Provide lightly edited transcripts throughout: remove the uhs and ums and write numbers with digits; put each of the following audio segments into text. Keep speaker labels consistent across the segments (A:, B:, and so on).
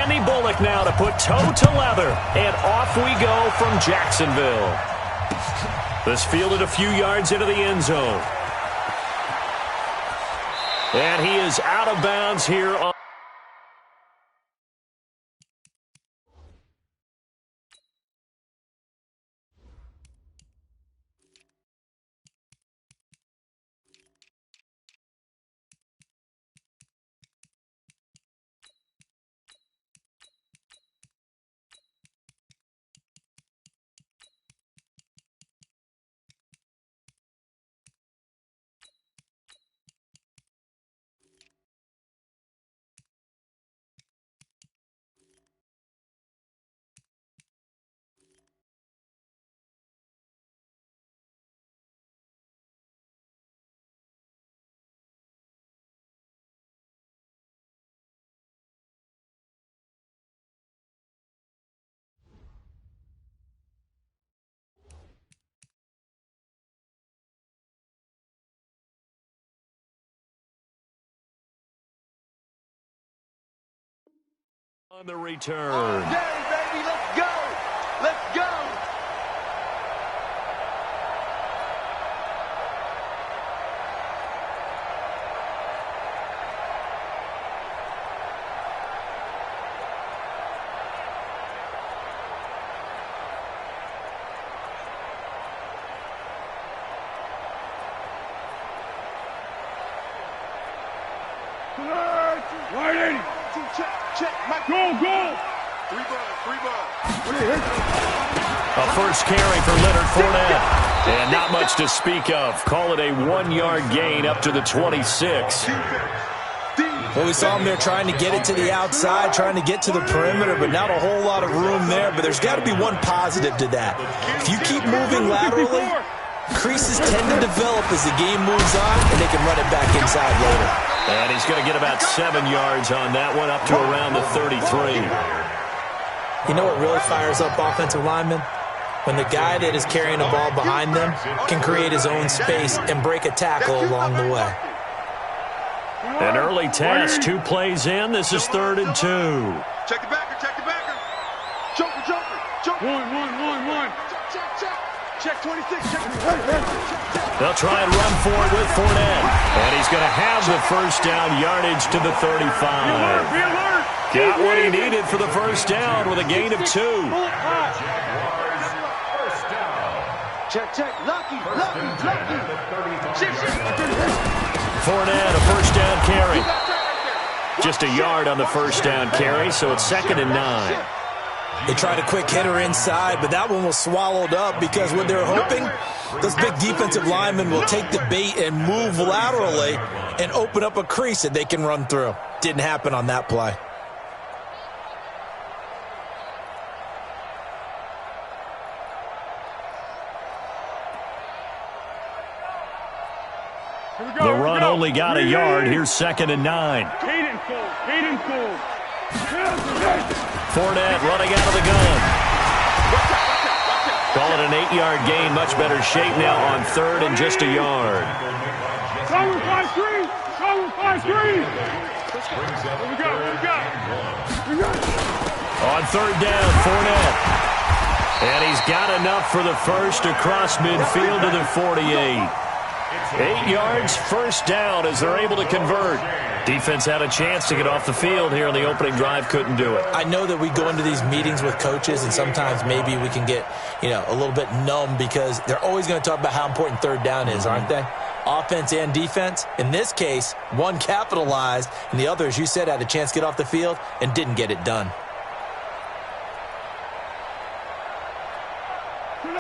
A: Randy Bullock now to put toe to leather. And off we go from Jacksonville. This fielded a few yards into the end zone. And he is out of bounds here on the return.
B: Okay, baby, let's go. Let's go.
A: A first carry for Leonard Fournette. And not much to speak of. Call it a 1-yard gain up to the 26.
C: Well, we saw him there trying to get it to the outside, trying to get to the perimeter, but not a whole lot of room there. But there's got to be one positive to that. If you keep moving laterally, creases tend to develop as the game moves on, and they can run it back inside later.
A: And he's going to get about 7 yards on that one, up to around the 33.
C: You know what really fires up offensive linemen? When the guy that is carrying the ball behind them can create his own space and break a tackle along the way.
A: An early test, 2 plays in. This is 3rd and 2.
B: Check the backer, check the backer. Joker, joker, joker. One. Check 26, check.
A: They'll try and run for it with Fournette. And he's going to have the first down yardage to the 35.
B: Be alert.
A: Got what he needed for the first down with a gain of 2.
B: Check. Lucky.
A: Fournette, a first down carry. Just a yard on the first down carry, so it's 2nd and 9.
C: They tried a quick hitter inside, but that one was swallowed up because what they're hoping, those big defensive linemen will take the bait and move laterally and open up a crease that they can run through. Didn't happen on that play.
A: The run only got a yard. Here's 2nd and 9. Fournette running out of the gun. Call it an 8-yard gain. Much better shape now on 3rd and just a yard.
B: Cover 5-3.
A: On 3rd down, Fournette. And he's got enough for the first across midfield to the 48. 8 yards, first down as they're able to convert. Defense had a chance to get off the field here on the opening drive, couldn't do it.
C: I know that we go into these meetings with coaches, and sometimes maybe we can get, a little bit numb because they're always going to talk about how important 3rd down is, aren't they? Offense and defense. In this case, one capitalized, and the other, as you said, had a chance to get off the field and didn't get it done.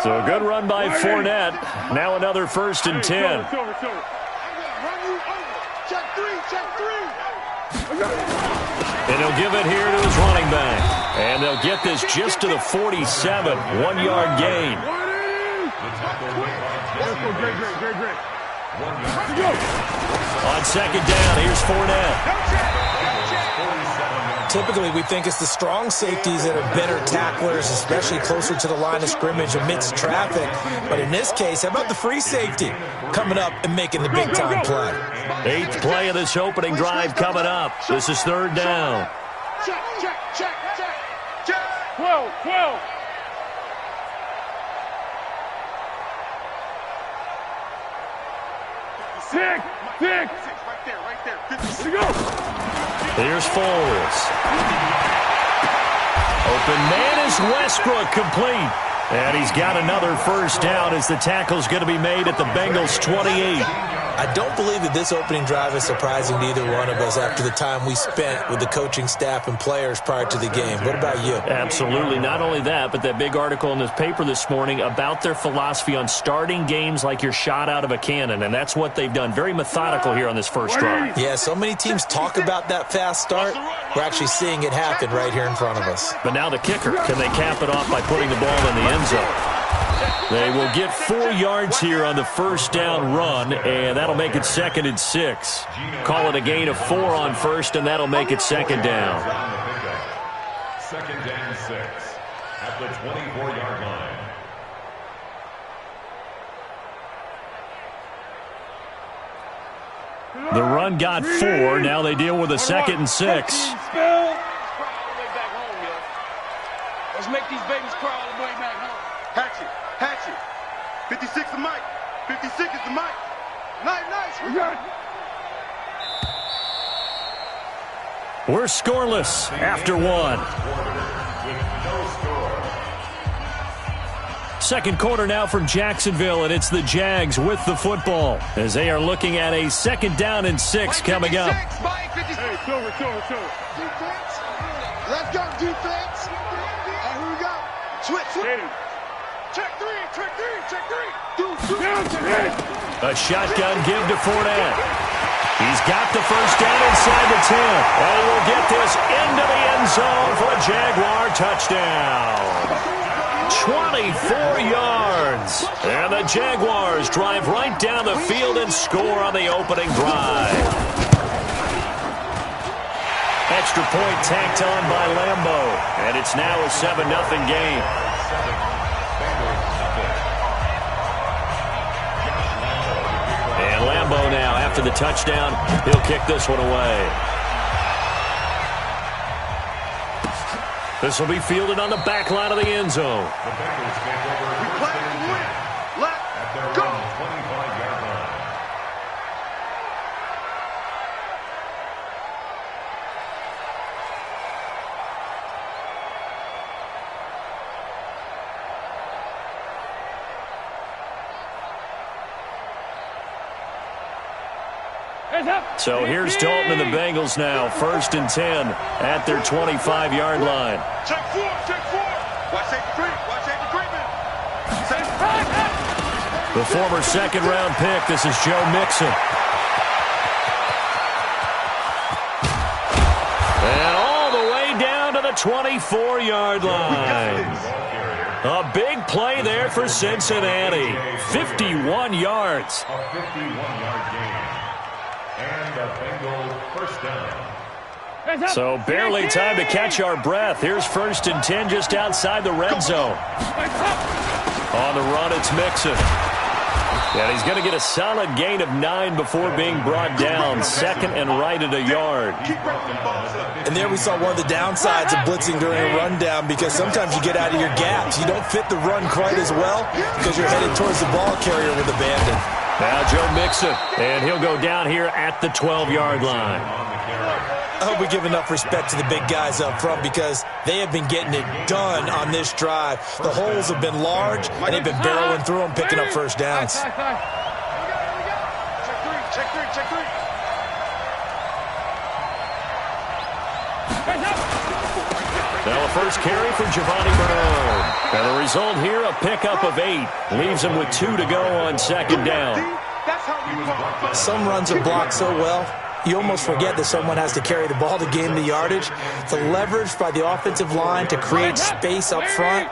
A: So a good run by Fournette. Now another 1st and 10. And he'll give it here to his running back. And they'll get this just to the 47. 1-yard gain. On 2nd down, here's Fournette.
C: Typically, we think it's the strong safeties that are better tacklers, especially closer to the line of scrimmage amidst traffic. But in this case, how about the free safety coming up and making the big-time play?
A: 8th play of this opening drive coming up. This is 3rd down.
B: Check. 12. Six. Right there. 56. Here we go.
A: Here's Foles. Open man is Westbrook, complete. And he's got another first down as the tackle's going to be made at the Bengals' 28.
C: I don't believe that this opening drive is surprising to either one of us after the time we spent with the coaching staff and players prior to the game. What about you?
A: Absolutely. Not only that, but that big article in the paper this morning about their philosophy on starting games like you're shot out of a cannon, and that's what they've done. Very methodical here on this first drive.
C: Yeah, so many teams talk about that fast start. We're actually seeing it happen right here in front of us.
A: But now the kicker. Can they cap it off by putting the ball in the end zone? They will get 4 yards here on the first down run, and that'll make it 2nd and 6. Call it a gain of 4 on first, and that'll make it 2nd down.
D: 2nd and 6 at the 24-yard line.
A: The run got 4. Now they deal with a 2nd and 6.
B: Let's make these babies crawl all the way back home. Hatchet. 56 the mic. 56 is the mic. Nice. We got it.
A: We're scoreless after 1. Second quarter now from Jacksonville, and it's the Jags with the football as they are looking at a 2nd down and 6 coming up.
B: Hey, Silver. Defense. Let's go, defense. And here we go. Switch. Check three.
A: A shotgun give to Fournette. He's got the first down inside the 10. And he will get this into the end zone for a Jaguar touchdown. 24 yards. And the Jaguars drive right down the field and score on the opening drive. Extra point tacked on by Lambo. And it's now a 7-0 game. And Lambo now, after the touchdown, he'll kick this one away. This will be fielded on the back line of the end zone.
D: The Bengals take over first and 10 at their own 25-yard line.
A: So here's Dalton and the Bengals now. 1st and 10 at their 25-yard line.
B: Check 4. Watch safety treatment.
A: The former 2nd-round pick. This is Joe Mixon. And all the way down to the 24-yard line. A big play there for Cincinnati. 51 yards.
D: A 51-yard gain. And the Bengals first down.
A: So barely time to catch our breath. Here's 1st and 10 just outside the red zone. On the run, it's Mixon. And he's going to get a solid gain of 9 before being brought down. 2nd and right at a yard.
C: And there we saw one of the downsides of blitzing during a rundown, because sometimes you get out of your gaps. You don't fit the run quite as well because you're headed towards the ball carrier with abandon.
A: Now Joe Mixon, and he'll go down here at the 12-yard line.
C: I hope we give enough respect to the big guys up front, because they have been getting it done on this drive. The holes have been large, and they've been barreling through them, picking up first downs.
B: Check three.
A: Now a first carry from Giovanni Bernard. And the result here, a pickup of 8. Leaves him with 2 to go on 2nd down.
C: Some runs are blocked so well, you almost forget that someone has to carry the ball to gain the yardage. The leverage by the offensive line to create space up front,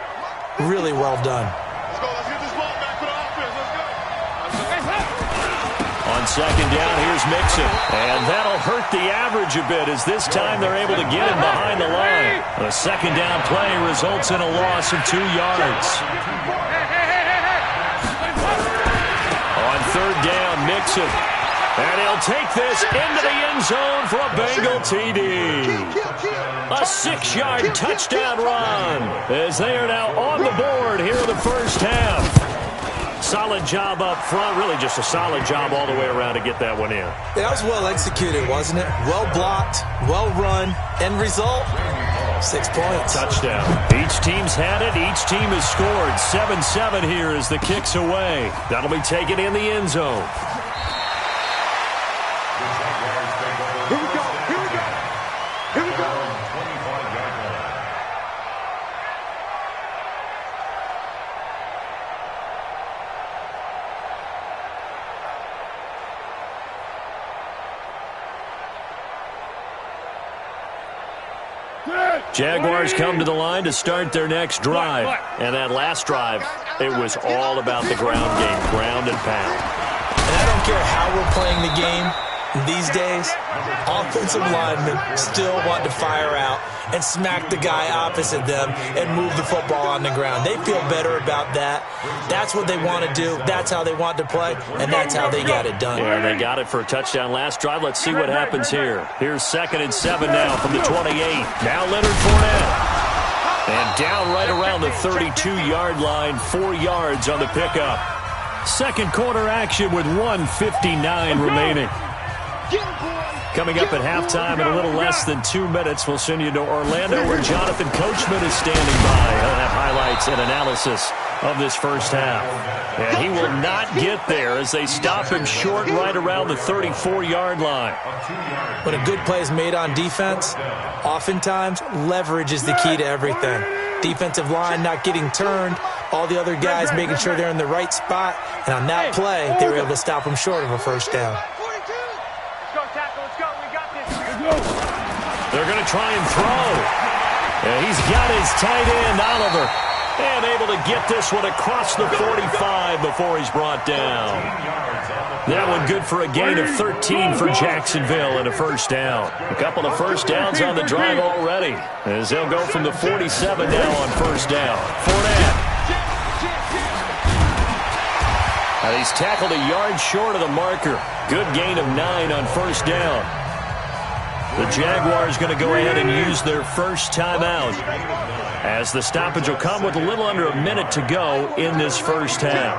C: really well done.
B: Let's get this ball back for the offense. Let's go.
A: On 2nd down, here's Mixon. And that'll hurt the average a bit, as this time they're able to get him behind the line. The 2nd down play results in a loss of 2 yards. On 3rd down, Mixon. And he'll take this into the end zone for a Bengal TD. A 6-yard touchdown run as they are now on the board here in the first half. Solid job up front. Really just a solid job all the way around to get that one in.
C: That was well executed, wasn't it? Well blocked, well run. End result, 6 points.
A: Touchdown. Each team's had it. Each team has scored. 7-7 here as the kick's away. That'll be taken in the end zone.
B: Here we go. Here we go. Here we go.
A: Jaguars come to the line to start their next drive. And that last drive, it was all about the ground game, ground and pound.
C: And I don't care how we're playing the game these days, offensive linemen still want to fire out and smack the guy opposite them and move the football on the ground. They feel better about that. That's what they want to do. That's how they want to play, and that's how they got it done.
A: Yeah, they got it for a touchdown last drive. Let's see what happens here. Here's 2nd and 7 now from the 28. Now Leonard Fournette. And down right around the 32-yard line, 4 yards on the pickup. Second quarter action with 1:59 remaining. Coming up at halftime in a little less than 2 minutes, we'll send you to Orlando where Jonathan Coachman is standing by. He'll have highlights and analysis of this first half. And he will not get there as they stop him short right around the 34-yard line.
C: When a good play is made on defense, oftentimes leverage is the key to everything. Defensive line not getting turned, all the other guys making sure they're in the right spot, and on that play, they were able to stop him short of a first down.
A: They're going to try and throw. And he's got his tight end, Oliver, and able to get this one across the 45 before he's brought down. That one good for a gain of 13 for Jacksonville and a first down. A couple of first downs on the drive already as they'll go from the 47 now on first down. Fournette. And he's tackled a yard short of the marker. Good gain of 9 on first down. The Jaguars going to go ahead and use their first timeout as the stoppage will come with a little under a minute to go in this first half.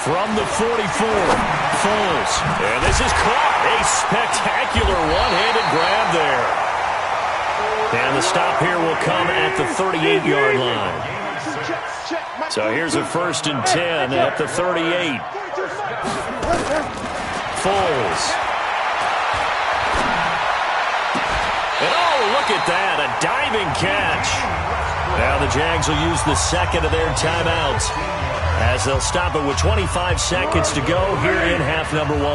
A: From the 44, Foles. And this is caught. A spectacular one-handed grab there. And the stop here will come at the 38-yard line. So here's a 1st and 10 at the 38. Foles. And oh, look at that, a diving catch. Now the Jags will use the second of their timeouts as they'll stop it with 25 seconds to go here in half number 1.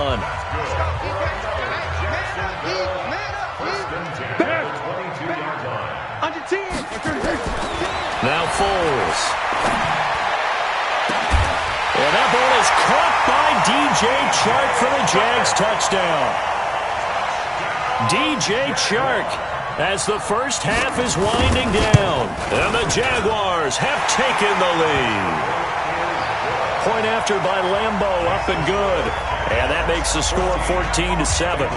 A: Now Foles. And that ball is caught by DJ Chark for the Jags touchdown. DJ Chark as the first half is winding down. And the Jaguars have taken the lead. Point after by Lambeau, up and good. And that makes the score 14-7.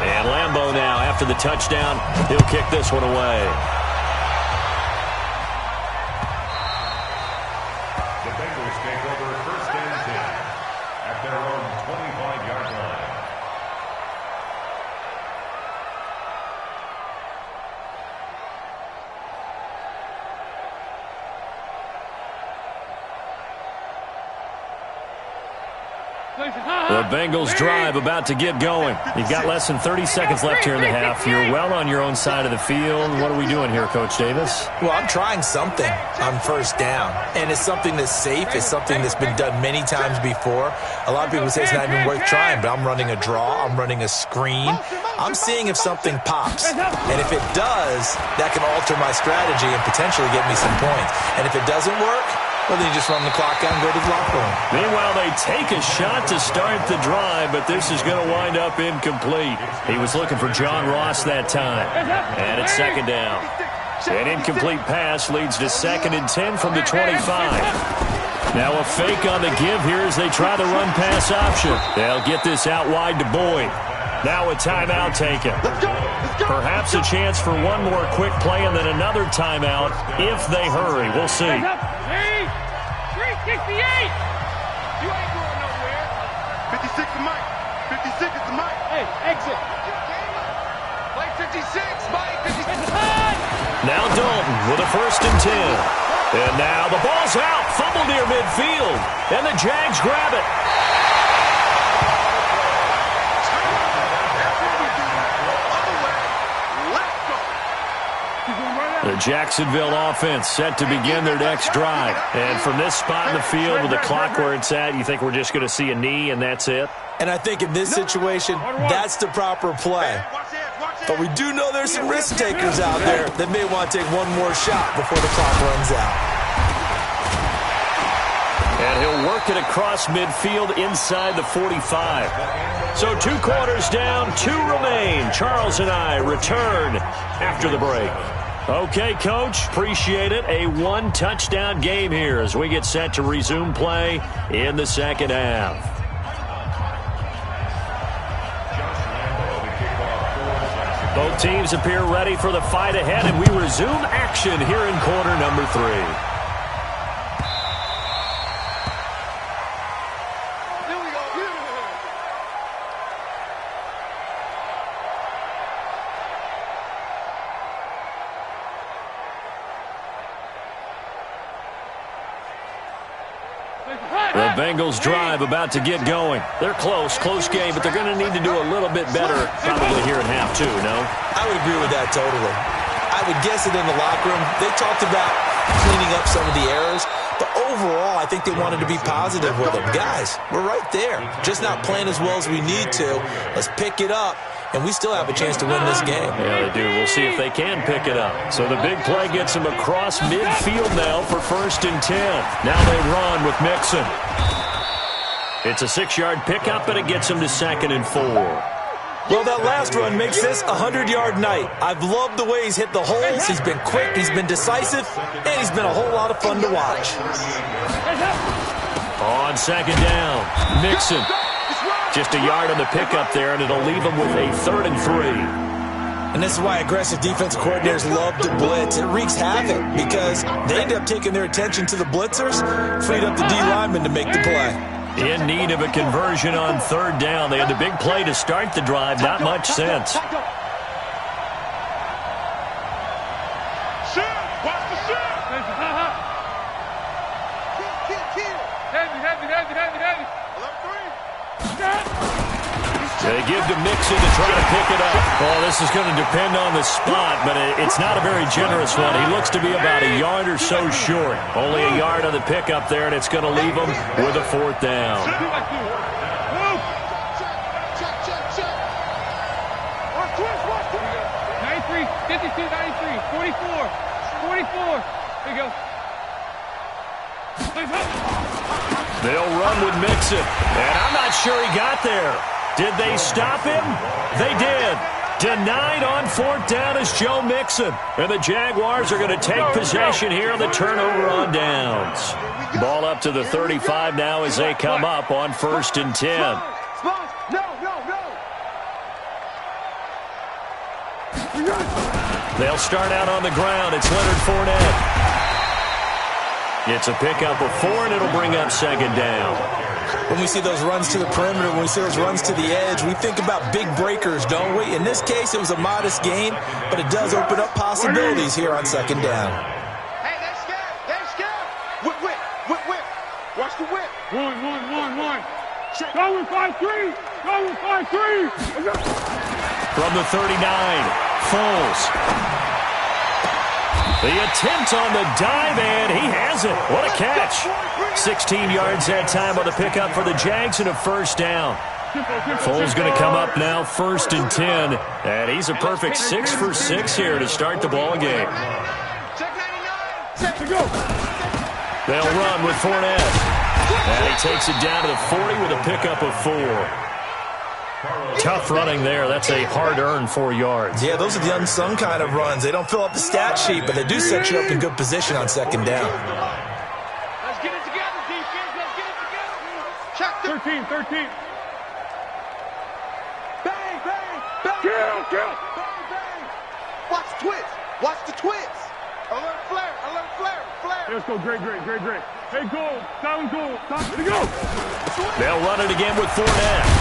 A: And Lambeau now, after the touchdown, he'll kick this one away. The Bengals drive about to get going. You've got less than 30 seconds left here in the half. You're well on your own side of the field. What are we doing here, Coach Davis?
C: Well, I'm trying something on first down, and it's something that's safe. It's something that's been done many times before. A lot of people say it's not even worth trying, but I'm running a draw. I'm running a screen. I'm seeing if something pops, and if it does, that can alter my strategy and potentially get me some points. And if it doesn't work, well, then you just run the clock out and go to the locker room.
A: Meanwhile, they take a shot to start the drive, but this is going to wind up incomplete. He was looking for John Ross that time. And it's second down. An incomplete pass leads to 2nd and 10 from the 25. Now a fake on the give here as they try the run pass option. They'll get this out wide to Boyd. Now a timeout taken. Perhaps a chance for one more quick play and then another timeout if they hurry. We'll see.
E: 368. You ain't going nowhere.
B: 56 to Mike. 56 is the Mike.
E: Hey, exit. Mike 56. Mike 56.
A: Now Dalton with a 1st and 10. And now the ball's out. Fumble near midfield. And the Jags grab it. The Jacksonville offense set to begin their next drive. And from this spot in the field with the clock where it's at, you think we're just going to see a knee and that's it?
C: And I think in this situation, that's the proper play. But we do know there's some risk takers out there that may want to take one more shot before the clock runs out.
A: And he'll work it across midfield inside the 45. So 2 quarters down, 2 remain. Charles and I return after the break. Okay, Coach, appreciate it. A 1-touchdown game here as we get set to resume play in the second half. Both teams appear ready for the fight ahead, and we resume action here in quarter number 3. The Bengals drive about to get going. They're close game, but they're going to need to do a little bit better probably here in half 2, no?
C: I would agree with that totally. I would guess it in the locker room. They talked about cleaning up some of the errors, but overall, I think they wanted to be positive with them. Guys, we're right there. Just not playing as well as we need to. Let's pick it up, and we still have a chance to win this game.
A: Yeah, they do. We'll see if they can pick it up. So the big play gets them across midfield now for 1st and 10. Now they run with Mixon. It's a 6-yard pickup, and it gets them to 2nd and 4.
C: Well, that last run makes this a 100-yard night. I've loved the way he's hit the holes. He's been quick, he's been decisive, and he's been a whole lot of fun to watch.
A: On 2nd down, Mixon. Just a yard on the pickup there, and it'll leave them with a 3rd and 3.
C: And this is why aggressive defense coordinators love to blitz. It wreaks havoc because they end up taking their attention to the blitzers, freed up the D lineman to make the play.
A: In need of a conversion on 3rd down. They had the big play to start the drive. Not much sense. They give to Mixon to try to pick it up. Well, this is going to depend on the spot, but it's not a very generous one. He looks to be about a yard or so short. Only a yard on the pickup there, and it's going to leave him with a 4th down.
E: 93, 52, 93, 44. Here you go.
A: They'll run with Mixon, and I'm not sure he got there. Did they stop him? They did. Denied on 4th down is Joe Mixon. And the Jaguars are going to take possession here on the turnover on downs. Ball up to the 35 now as they come up on 1st and 10. They'll start out on the ground. It's Leonard Fournette. It's a pickup of 4, and it'll bring up 2nd down.
C: When we see those runs to the perimeter, when we see those runs to the edge, we think about big breakers, don't we? In this case, it was a modest gain, but it does open up possibilities here on 2nd down.
B: Hey, they're scared. Whip. Watch the whip.
E: One. Go with 5-3.
A: From the 39, Foles. The attempt on the dive, and he has it. What a catch. 16 yards that time on the pickup for the Jags and a 1st down. Foles going to come up now, 1st and 10. And he's a perfect 6 for 6 here to start the ball game. They'll run with Fournette. And he takes it down to the 40 with a pickup of 4. Tough running there. That's a hard-earned 4 yards.
C: Yeah, those are the unsung kind of runs. They don't fill up the stat sheet, but they do set you up in good position on second down.
E: Let's get it together, defense. Let's get it together. Check 13, 13.
B: Bang, bang, bang.
E: Kill.
B: Bang, bang. Watch the twitch. Watch the twitch. Alert flare. Alert flare. Flare.
E: Let's go. Great. Hey, goal. Down goal. Time to go.
A: They'll run it again with Fournette.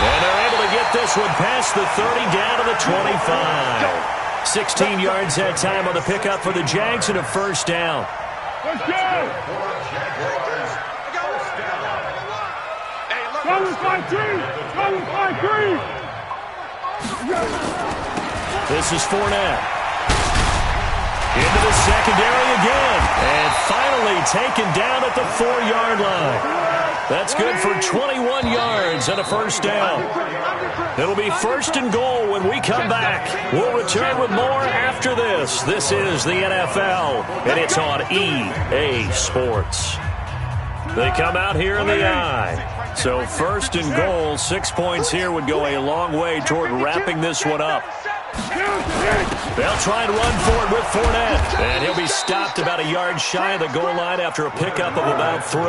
A: And they're able to get this one past the 30 down to the 25. 16 yards that time on the pickup for the Jags and a first down.
E: Let's go. Go with 5-3.
A: This is Fournette. Into the secondary again. And finally taken down at the 4-yard line. That's good for 21 yards and a first down. It'll be first and goal when we come back. We'll return with more after this. This is the NFL, and it's on EA Sports. They come out here in the eye. So first and goal, 6 points here would go a long way toward wrapping this one up. They'll try and run for it with Fournette. And he'll be stopped about a yard shy of the goal line after a pickup of about 3.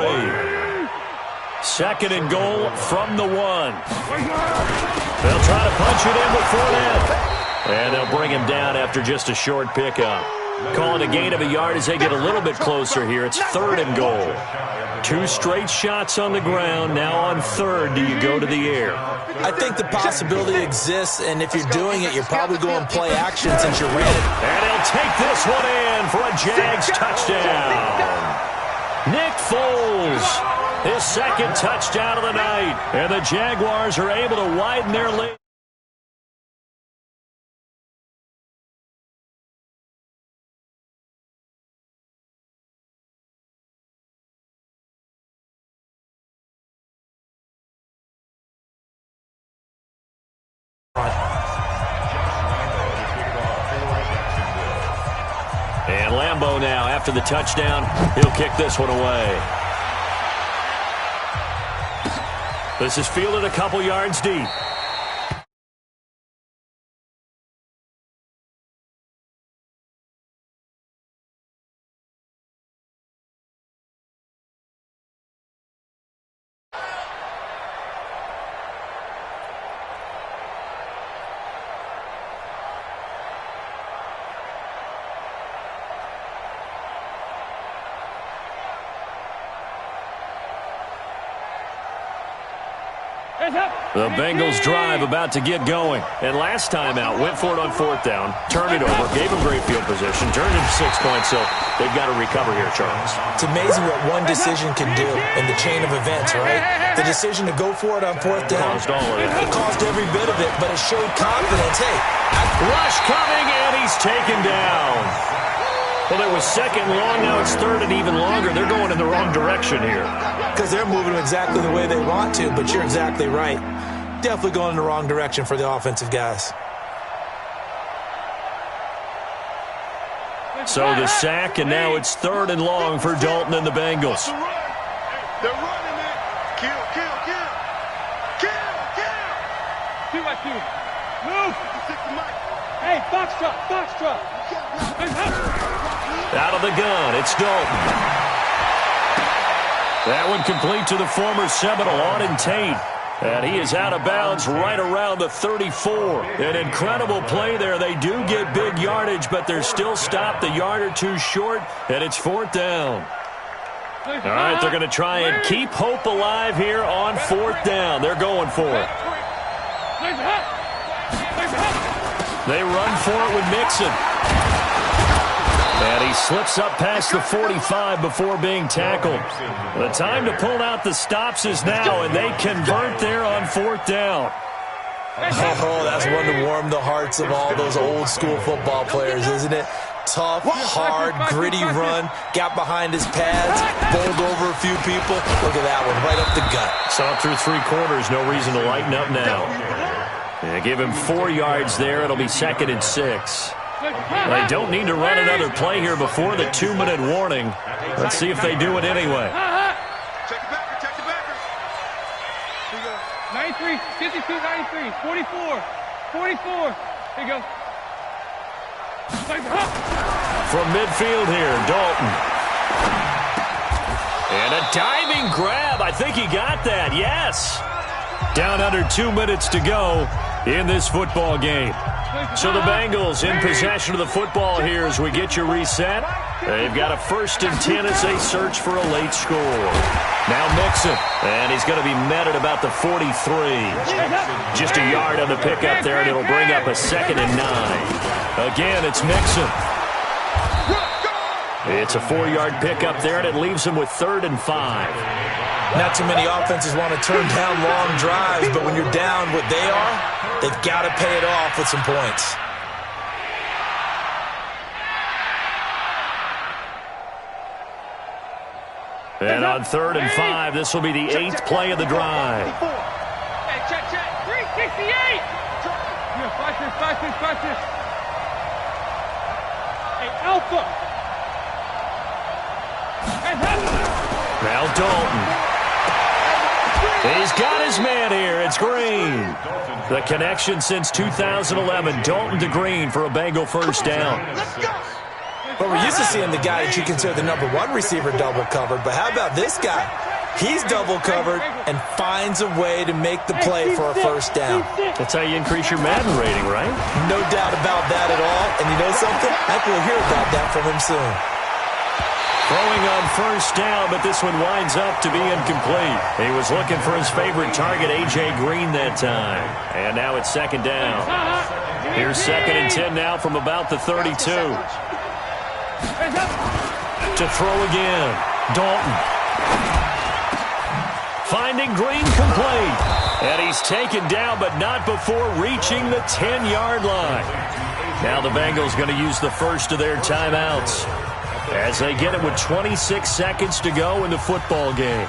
A: Second and goal from the 1. They'll try to punch it in with Fournette. And they'll bring him down after just a short pickup. Calling a gain of a yard as they get a little bit closer here. It's third and goal. 2 straight shots on the ground. Now on third, do you go to the air?
C: I think the possibility exists, and if you're doing it, you're probably going play action since you're ready.
A: And he'll take this one in for a Jags touchdown. Nick Foles, his second touchdown of the night. And the Jaguars are able to widen their lead. And Lambeau now, after the touchdown, he'll kick this one away. This is fielded a couple yards deep. The Bengals drive about to get going. And last time out, went for it on fourth down, turned it over, gave them great field position, turned it to 6 points, so they've got to recover here, Charles.
C: It's amazing what one decision can do in the chain of events, right? The decision to go for it on fourth down,
A: Caused all of it.
C: It caused every bit of it, but it showed confidence. Hey,
A: Rush coming, and he's taken down. Well, it was second long, now it's third and even longer. They're going in the wrong direction here.
C: because they're moving exactly the way they want to, but you're exactly right. Definitely going in the wrong direction for the offensive guys.
A: So the sack, and now it's third and long for Dalton and the Bengals.
B: They're running it. Kill, kill, kill. Kill, kill.
E: Move. Hey, box truck.
A: Out of the gun, it's Dalton. That one complete to the former Seminole, Auden Tate. And he is out of bounds right around the 34. An incredible play there. They do get big yardage, but they're still stopped a yard or two short, and it's fourth down. All right, they're going to try and keep hope alive here on fourth down. They're going for it. They run for it with Mixon. And he slips up past the 45 before being tackled. The time to pull out the stops is now, and they convert there on fourth down.
C: Oh, that's one to warm the hearts of all those old school football players, isn't it? Tough, hard, gritty run, got behind his pads, bowled over a few people. Look at that one, right up the gut.
A: Saw through three quarters, no reason to lighten up now. Yeah, give him 4 yards there. It'll be 2nd and 6. They don't need to run another play here before the 2-minute warning. Let's see if they do it anyway.
B: Check the backer, check the backer.
E: 93, 52, 93, 44, 44. Here you go.
A: From midfield here, Dalton. And a diving grab. I think he got that, yes. Down under 2 minutes to go in this football game. So the Bengals in possession of the football here as we get you reset. They've got a 1st and 10 as they search for a late score. Now Mixon, and he's going to be met at about the 43. Just a yard on the pickup there, and it'll bring up a 2nd and 9. Again, it's Mixon. It's a 4-yard pickup there, and it leaves him with 3rd and 5.
C: Not too many offenses want to turn down long drives, but when you're down what they are, they've got to pay it off with some points.
A: And on 3rd and 5, this will be the 8th play of the drive.
E: Hey, check. 368. Yeah, watch this. Hey, Alpha.
A: Now Dalton. He's got his man here. It's Green. The connection since 2011. Dalton to Green for a Bengal 1st down.
C: But we're used to seeing the guy that you consider the #1 receiver double covered. But how about this guy? He's double covered and finds a way to make the play for a 1st down.
A: That's how you increase your Madden rating, right?
C: No doubt about that at all. And you know something? I think we'll hear about that from him soon.
A: Throwing on 1st down, but this one winds up to be incomplete. He was looking for his favorite target, A.J. Green, that time. And now it's 2nd down. Here's 2nd and 10 now from about the 32. To throw again, Dalton. Finding Green complete. And he's taken down, but not before reaching the 10-yard line. Now the Bengals going to use the 1st of their timeouts as they get it with 26 seconds to go in the football game.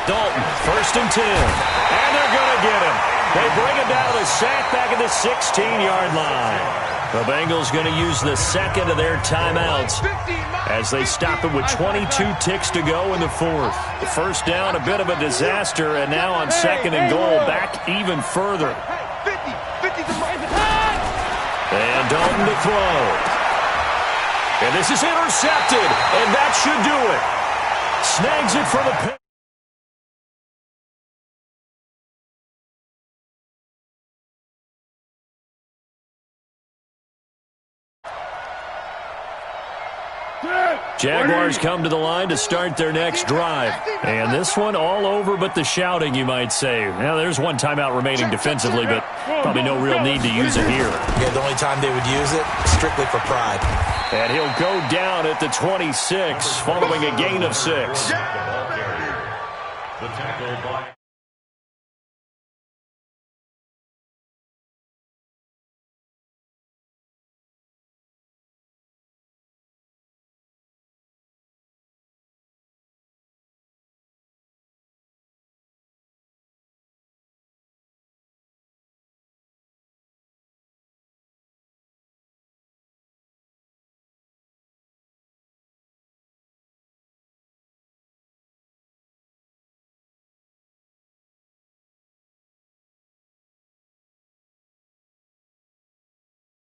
A: Dalton, 1st and 10. And they're going to get him. They bring him down to the sack back at the 16-yard line. The Bengals going to use the 2nd of their timeouts as they stop it with 22 ticks to go in the 4th. The 1st down, a bit of a disaster, and now on 2nd and goal, back even further. And Dalton to throw. And this is intercepted, and that should do it. Snags it for the pick. Jaguars come to the line to start their next drive. And this one all over but the shouting, you might say. Now, there's one timeout remaining defensively, but probably no real need to use it here.
C: Yeah, the only time they would use it, strictly for pride.
A: And he'll go down at the 26, following a gain of 6.
D: The tackle by...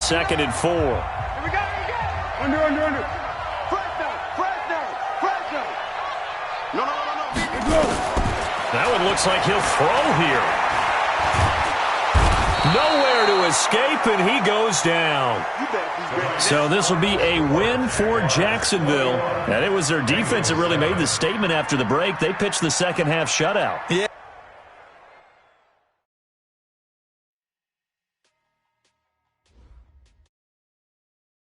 A: Second and 4.
E: Here we go. Under. Fresno. No.
A: That one looks like he'll throw here. Nowhere to escape, and he goes down. So this will be a win for Jacksonville. And it was their defense that really made the statement after the break. They pitched the second half shutout.
C: Yeah,